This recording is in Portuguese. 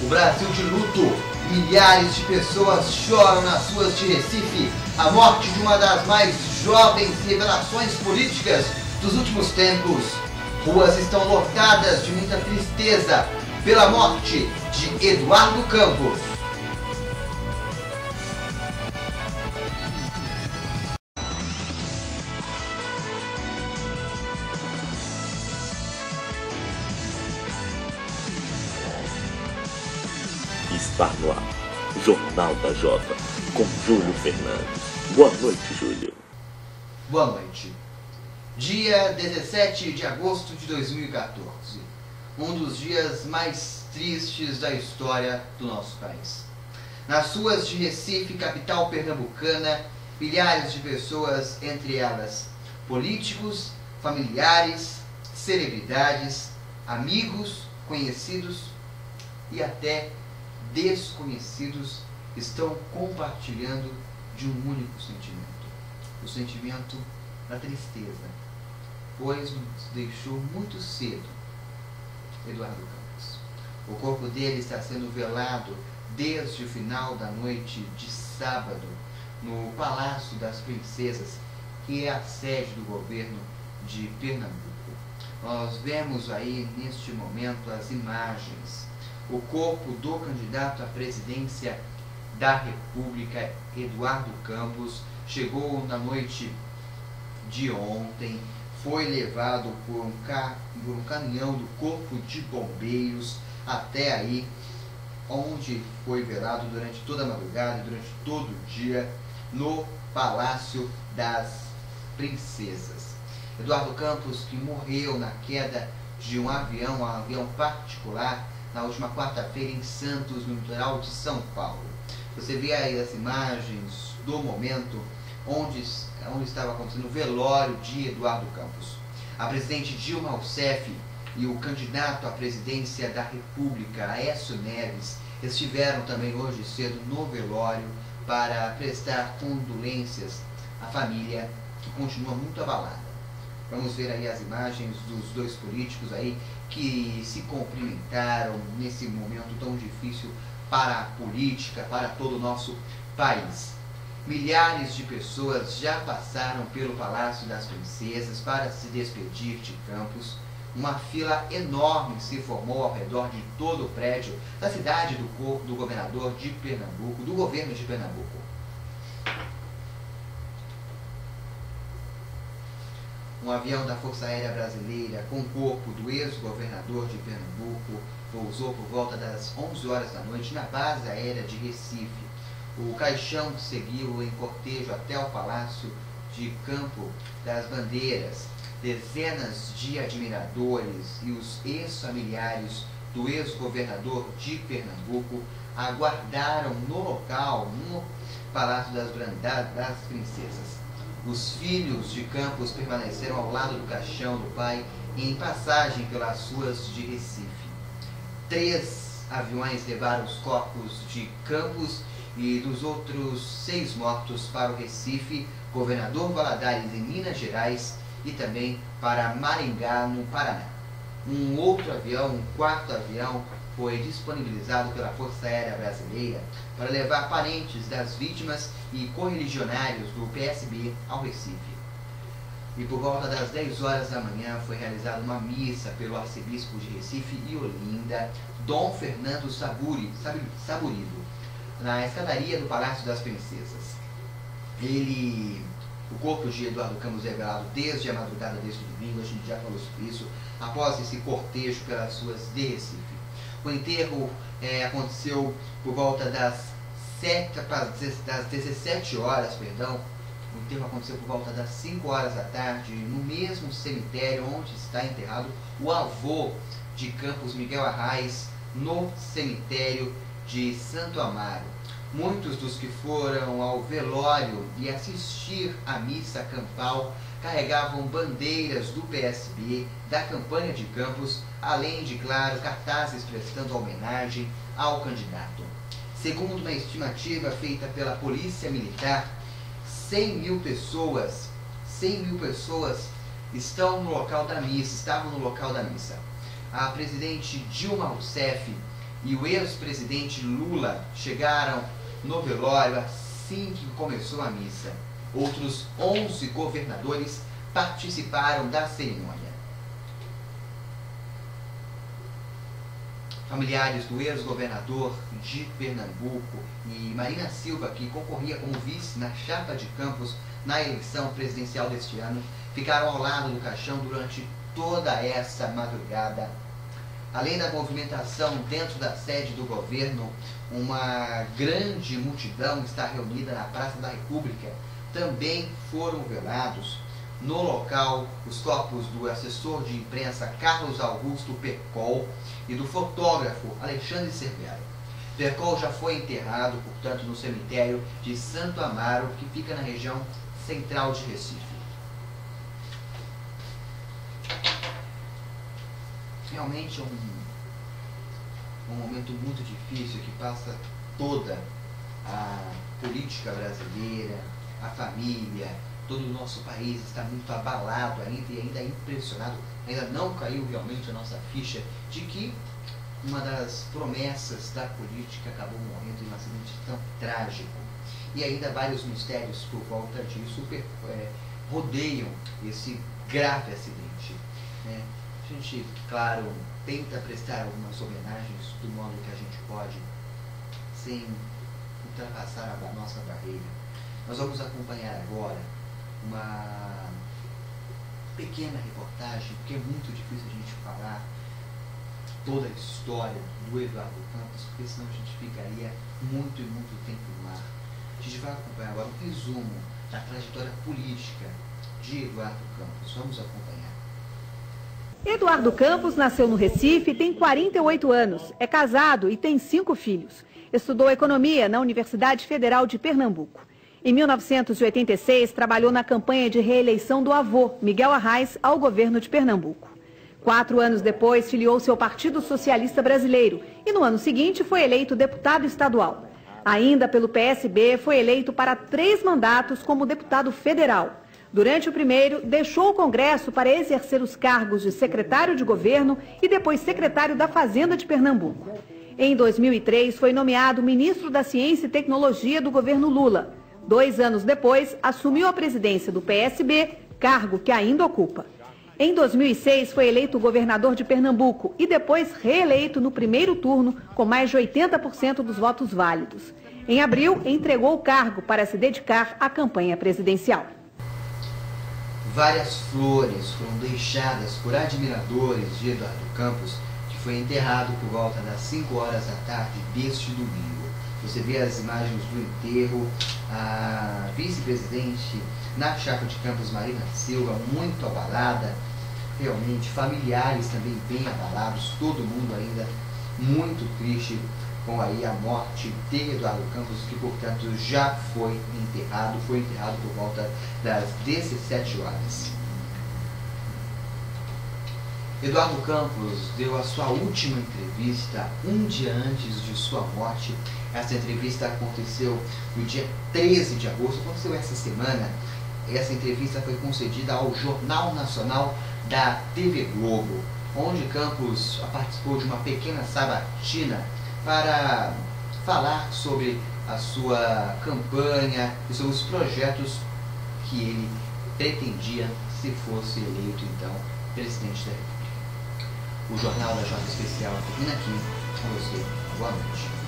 O Brasil de luto, milhares de pessoas choram nas ruas de Recife a morte de uma das mais jovens revelações políticas dos últimos tempos. Ruas estão lotadas de muita tristeza pela morte de Eduardo Campos. Está no ar, Jornal da Jota, com Júlio Fernandes. Boa noite, Júlio. Boa noite. Dia 17 de agosto de 2014. Um dos dias mais tristes da história do nosso país. Nas ruas de Recife, capital pernambucana, milhares de pessoas, entre elas políticos, familiares, celebridades, amigos, conhecidos e até desconhecidos estão compartilhando de um único sentimento, o sentimento da tristeza, pois nos deixou muito cedo Eduardo Campos. O corpo dele está sendo velado desde o final da noite de sábado no Palácio das Princesas, que é a sede do governo de Pernambuco. Nós vemos aí neste momento as imagens. O corpo do candidato à presidência da República, Eduardo Campos, chegou na noite de ontem, foi levado por um caminhão do Corpo de Bombeiros até aí, onde foi velado durante toda a madrugada e durante todo o dia no Palácio das Princesas. Eduardo Campos, que morreu na queda de um avião particular, na última quarta-feira em Santos, no litoral de São Paulo. Você vê aí as imagens do momento onde estava acontecendo o velório de Eduardo Campos. A presidente Dilma Rousseff e o candidato à presidência da República, Aécio Neves, estiveram também hoje cedo no velório para prestar condolências à família, que continua muito abalada. Vamos ver aí as imagens dos dois políticos aí que se cumprimentaram nesse momento tão difícil para a política, para todo o nosso país. Milhares de pessoas já passaram pelo Palácio das Princesas para se despedir de Campos. Uma fila enorme se formou ao redor de todo o prédio da cidade do governador de Pernambuco, do governo de Pernambuco. Um avião da Força Aérea Brasileira com o corpo do ex-governador de Pernambuco pousou por volta das 11 horas da noite na base aérea de Recife. O caixão seguiu em cortejo até o Palácio de Campo das Bandeiras. Dezenas de admiradores e os ex-familiares do ex-governador de Pernambuco aguardaram no local, no Palácio das Princesas. Os filhos de Campos permaneceram ao lado do caixão do pai em passagem pelas ruas de Recife. 3 aviões levaram os corpos de Campos e dos outros 6 mortos para o Recife, Governador Valadares em Minas Gerais e também para Maringá, no Paraná. Um outro avião, um 4º avião, foi disponibilizado pela Força Aérea Brasileira para levar parentes das vítimas e correligionários do PSB ao Recife. E por volta das 10 horas da manhã foi realizada uma missa pelo arcebispo de Recife e Olinda, Dom Fernando Saburido, na escadaria do Palácio das Princesas. O corpo de Eduardo Campos é velado desde a madrugada deste domingo, a gente já falou sobre isso, após esse cortejo pelas ruas de Recife. O enterro aconteceu por volta das 17 horas, O enterro aconteceu por volta das 5 horas da tarde, no mesmo cemitério onde está enterrado o avô de Campos, Miguel Arraes, no cemitério de Santo Amaro. Muitos dos que foram ao velório e assistir à missa campal carregavam bandeiras do PSB, da campanha de Campos, além de, claro, cartazes prestando homenagem ao candidato. Segundo uma estimativa feita pela Polícia Militar, 100 mil pessoas estavam no local da missa. A presidente Dilma Rousseff e o ex-presidente Lula chegaram no velório assim que começou a missa. Outros 11 governadores participaram da cerimônia. Familiares do ex-governador de Pernambuco e Marina Silva, que concorria como vice na chapa de Campos na eleição presidencial deste ano, ficaram ao lado do caixão durante toda essa madrugada. Além da movimentação dentro da sede do governo, uma grande multidão está reunida na Praça da República. Também foram velados no local os corpos do assessor de imprensa Carlos Augusto Percol e do fotógrafo Alexandre Cervera. Percol já foi enterrado, portanto, no cemitério de Santo Amaro, que fica na região central de Recife. Realmente é um momento muito difícil que passa toda a política brasileira, a família, todo o nosso país está muito abalado ainda e ainda impressionado, ainda não caiu realmente a nossa ficha de que uma das promessas da política acabou morrendo em um acidente tão trágico. E ainda vários mistérios por volta disso rodeiam esse grave acidente. A gente, claro, tenta prestar algumas homenagens do modo que a gente pode, sem ultrapassar a nossa barreira. Nós vamos acompanhar agora uma pequena reportagem, porque é muito difícil a gente falar toda a história do Eduardo Campos, porque senão a gente ficaria muito e muito tempo no ar. A gente vai acompanhar agora um resumo da trajetória política de Eduardo Campos. Vamos acompanhar. Eduardo Campos nasceu no Recife, tem 48 anos, é casado e tem 5 filhos. Estudou economia na Universidade Federal de Pernambuco. Em 1986, trabalhou na campanha de reeleição do avô, Miguel Arraes, ao governo de Pernambuco. 4 anos depois, filiou-se ao Partido Socialista Brasileiro e no ano seguinte foi eleito deputado estadual. Ainda pelo PSB, foi eleito para 3 mandatos como deputado federal. Durante o primeiro, deixou o Congresso para exercer os cargos de secretário de governo e depois secretário da Fazenda de Pernambuco. Em 2003, foi nomeado ministro da Ciência e Tecnologia do governo Lula. 2 anos depois, assumiu a presidência do PSB, cargo que ainda ocupa. Em 2006, foi eleito governador de Pernambuco e depois reeleito no primeiro turno com mais de 80% dos votos válidos. Em abril, entregou o cargo para se dedicar à campanha presidencial. Várias flores foram deixadas por admiradores de Eduardo Campos, que foi enterrado por volta das 5 horas da tarde deste domingo. Você vê as imagens do enterro, a vice-presidente na chapa de Campos, Marina Silva, muito abalada, realmente, familiares também bem abalados, todo mundo ainda muito triste com aí a morte de Eduardo Campos, que portanto já foi enterrado por volta das 17 horas. Eduardo Campos deu a sua última entrevista um dia antes de sua morte. Essa entrevista aconteceu no dia 13 de agosto, aconteceu essa semana. Essa entrevista foi concedida ao Jornal Nacional da TV Globo, onde Campos participou de uma pequena sabatina para falar sobre a sua campanha e sobre os projetos que ele pretendia se fosse eleito, então, presidente da República. O Jornal da Jota Especial termina aqui. Com você, boa noite.